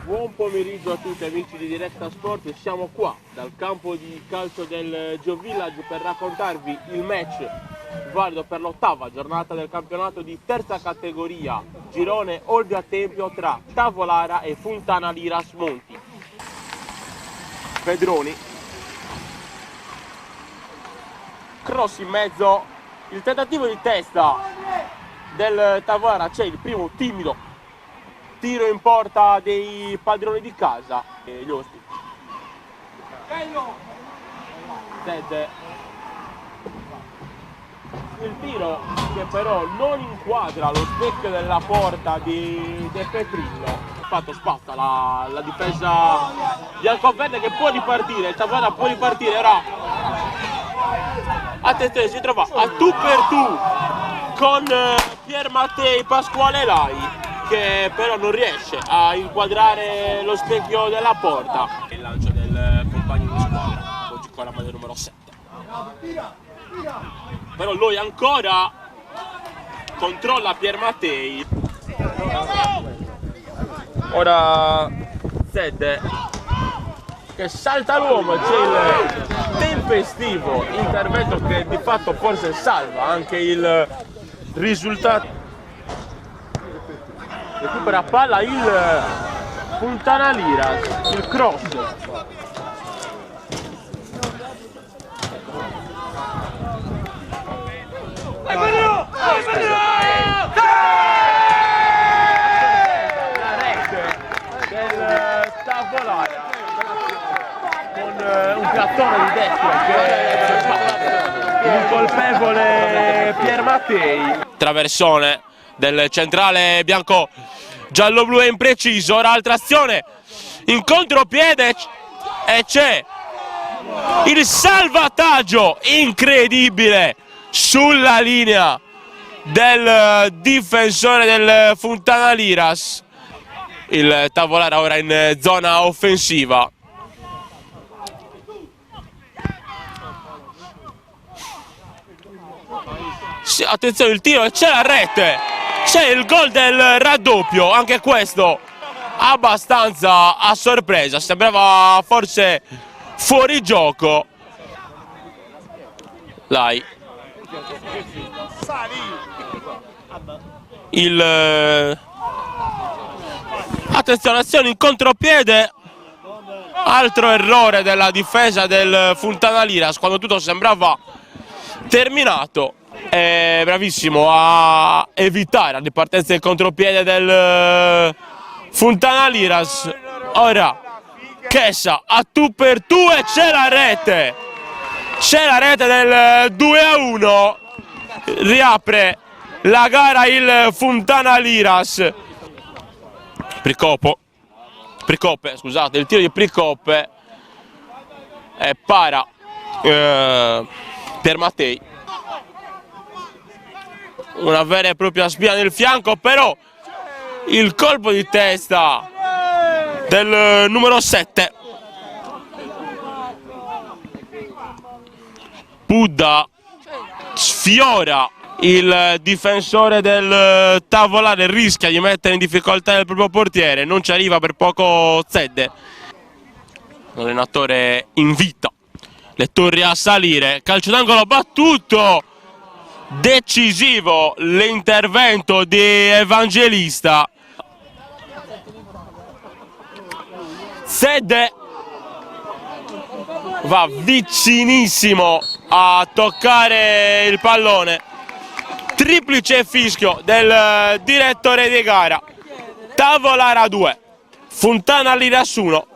Buon pomeriggio a tutti amici di Diretta Sport, siamo qua dal campo di calcio del Geo Village per raccontarvi il match valido per l'ottava giornata del campionato di terza categoria girone Olbia Tempio tra Tavolara e Fontana Liras Monti. Pedroni, cross in mezzo, il tentativo di testa del Tavolara, c'è il primo timido tiro in porta dei padroni di casa e gli ospiti. Ted, il tiro che però non inquadra lo specchio della porta di De Petrillo. Fatto spazza la difesa di Alcoverde che può ripartire, il Tavolara può ripartire ora. Attenzione, si trova a tu per tu con Pier Mattei Pasquale Lai, che però non riesce a inquadrare lo specchio della porta. Il lancio del compagno di squadra, oggi con la maglia numero 7. Però lui ancora controlla Pier Mattei. Ora Zed che salta l'uomo, c'è il tempestivo intervento che di fatto forse salva anche il risultato. Recupera palla il Fontana Liras, il cross. La rete del Tavolara con un piattone di destra che il colpevole Pier Mattei. Traversone del centrale bianco giallo-blu è impreciso, ora altra azione in contropiede e c'è il salvataggio incredibile sulla linea del difensore del Fontana Liras. Il Tavolara ora in zona offensiva. Sì, attenzione il tiro e c'è la rete! C'è il gol del raddoppio, anche questo abbastanza a sorpresa, sembrava forse fuori gioco. Lai. Attenzione, azione in contropiede. Altro errore della difesa del Fontana Liras quando tutto sembrava terminato. È bravissimo a evitare la ripartenza in contropiede del Fontana Liras. Ora Chessa a tu per tu e c'è la rete. C'è la rete del 2-1. Riapre la gara il Fontana Liras. Pricoppe, scusate, il tiro di Pricoppe è para per Mattei. Una vera e propria spina nel fianco, però il colpo di testa del numero 7 Pudda sfiora il difensore del Tavolara e rischia di mettere in difficoltà il proprio portiere, non ci arriva per poco Zed. L'allenatore invita le torri a salire, calcio d'angolo battuto. Decisivo l'intervento di Evangelista. Zed va vicinissimo a toccare il pallone. Triplice fischio del direttore di gara. Tavolara 2, Fontana Liras 1.